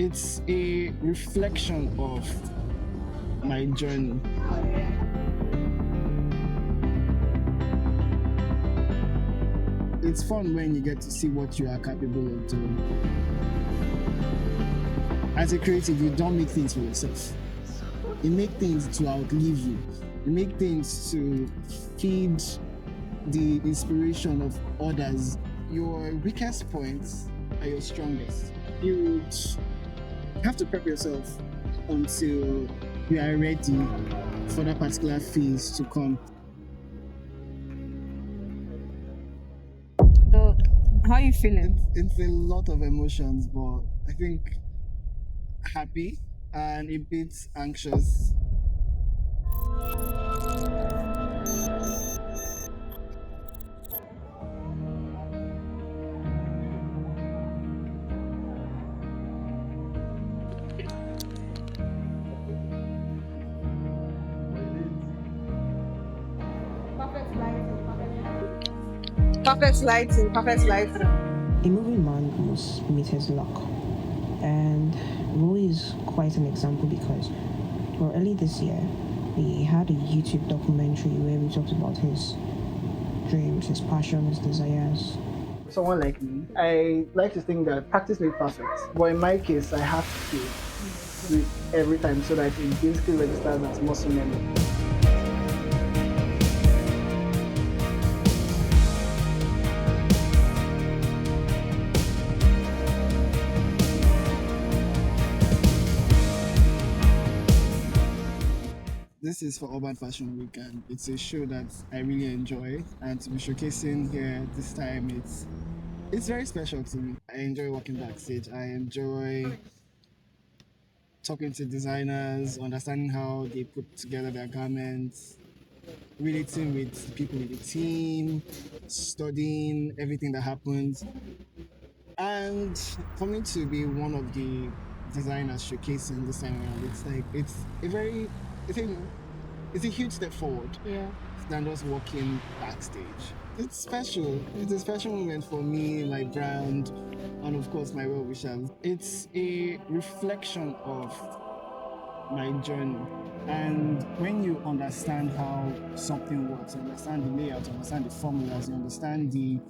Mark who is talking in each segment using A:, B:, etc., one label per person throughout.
A: It's a reflection of my journey. It's fun when you get to see what you are capable of doing. As a creative, you don't make things for yourself. You make things to outlive you. You make things to feed the inspiration of others. Your weakest points are your strongest. You have to prep yourself until you are ready for that particular phase to come.
B: So, how are you feeling?
A: It's a lot of emotions, but I think happy and a bit anxious.
B: Perfect lighting, perfect lighting.
C: A moving man must meet his luck. And Vowi is quite an example because, well, early this year, we had a YouTube documentary where we talked about his dreams, his passion, his desires.
A: Someone like me, I like to think that practice makes perfect. But in my case, I have to do it every time so that it basically registers as muscle memory. This is for Urban Fashion Week, and it's a show that I really enjoy, and to be showcasing here this time, it's very special to me. I enjoy working backstage. I enjoy talking to designers, understanding how they put together their garments, relating with people in the team, studying everything that happens, and for me to be one of the designers showcasing this time around, it's like it's a very it's a it's a huge step forward
B: Yeah.
A: than just walking backstage. It's special. It's a special moment for me, my brand, and of course my well-wishers. It's a reflection of my journey. And when you understand how something works, you understand the layout, you understand the formulas, you understand the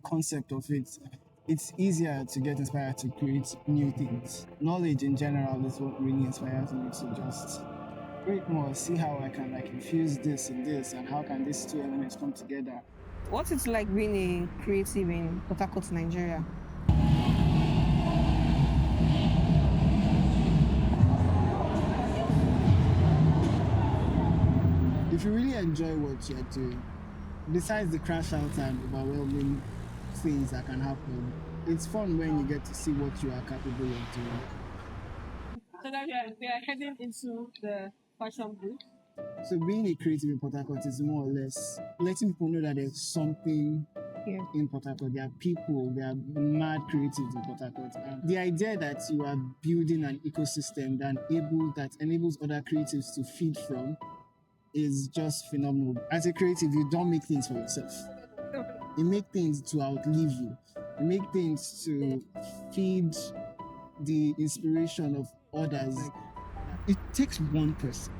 A: concept of it, it's easier to get inspired to create new things. Knowledge in general is what really inspires me to just create more, see how I can like infuse this in this, and how can these two elements come together.
B: What's it like being a creative in Port Harcourt, Nigeria?
A: If you really enjoy what you're doing, besides the crash out and overwhelming things that can happen, it's fun when you get to see what you are capable of doing.
B: So now we are heading into the fashion booth.
A: So being a creative in Port Harcourt is more or less letting people know that there's something
B: Yeah.
A: in Port Harcourt. There are people, there are mad creatives in Port Harcourt. And the idea that you are building an ecosystem that enables other creatives to feed from is just phenomenal. As a creative, you don't make things for yourself. You make things to outlive you. You make things to feed the inspiration of others. It takes one person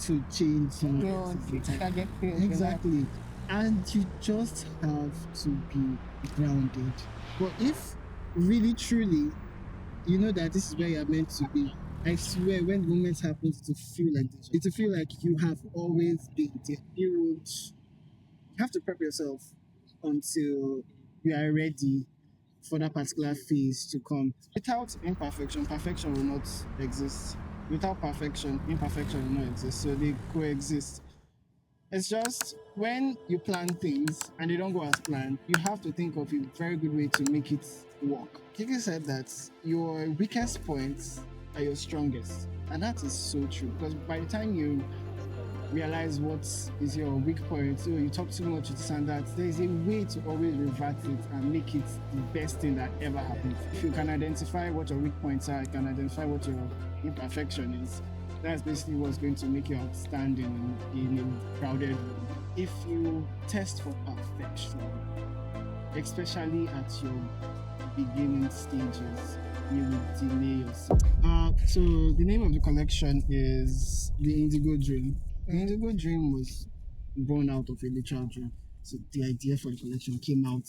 A: to change someone
B: Your
A: else's entire.
B: trajectory of your life.
A: Exactly. And you just have to be grounded. But if really truly you know that this is where you're meant to be, I swear when moments happen to feel like this, it will feel like you have always been there. You have to prep yourself until you are ready for that particular phase to come. Without imperfection, perfection will not exist. Without perfection, imperfection will not exist. So they coexist. It's just when you plan things and they don't go as planned, you have to think of a very good way to make it work. Kiki said that your weakest points are your strongest. And that is so true because by the time you realize what is your weak point, so you talk too much with standards, there is a way to always revert it and make it the best thing that ever happened. If you can identify what your weak points are, you can identify what your imperfection is. That's basically what's going to make you outstanding in a crowded room. If you test for perfection, especially at your beginning stages, you would delay yourself. So the name of the collection is the Indigo Dream. The Indigo Dream was born out of a literal dream. So the idea for the collection came out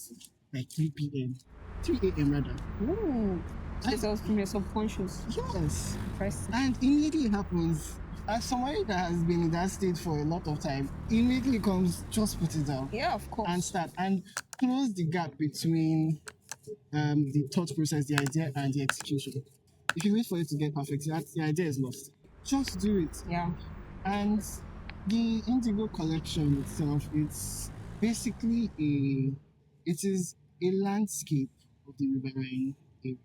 A: like 3 p.m. 3 a.m. rather.
B: Ooh. This was from your subconscious.
A: Yes.
B: Interesting.
A: And immediately it happens. As somebody that has been in that state for a lot of time, immediately comes, just put it down.
B: Yeah, of course.
A: And start and close the gap between the thought process, the idea, and the execution. If you wait for it to get perfect, the idea is lost. Just do it.
B: Yeah.
A: And the Indigo collection itself, it's basically it is a landscape of the riverine area,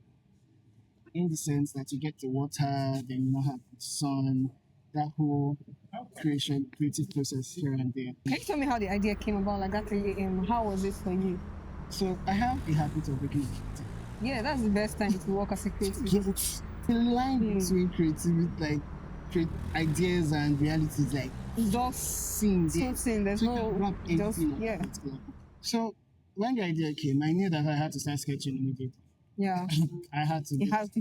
A: in the sense that you get the water, then you now have the sun, that whole creative process here and there.
B: Can you tell me how the idea came about, like that 3 a.m.? How was it for you?
A: So I have a habit of waking up.
B: Yeah, that's the best time to work as a creative.
A: Yes, the line between creativity, like ideas and reality is like
B: It's just
A: seen there.
B: something. There's
A: So you can
B: no
A: wrap
B: just
A: everything up
B: yeah.
A: in particular. So when the idea came, I knew that I had to start sketching immediately.
B: Yeah.
A: I had to.
B: You have to.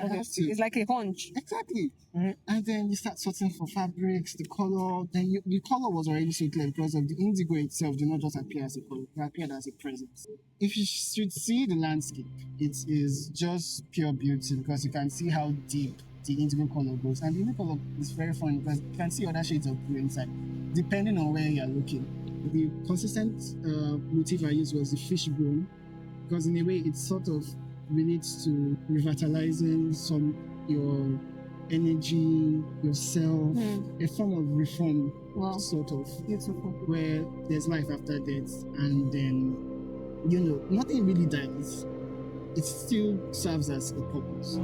B: Obviously.
A: to.
B: It's like a hunch.
A: Exactly.
B: Mhm.
A: And then you start sorting for fabrics, the color. Then the color was already so clear because of the indigo itself did not just appear as a color, it appeared as a presence. If you should see the landscape, it is just pure beauty because you can see how deep the indigo color goes. And the indigo color is very fun because you can see other shades of blue inside, depending on where you're looking. The consistent motif I used was the fishbone, because in a way it sort of relates to revitalizing your energy, yourself, a form of reform,
B: Wow.
A: sort of,
B: Beautiful.
A: where there's life after death, and then nothing really dies. It still serves as a purpose.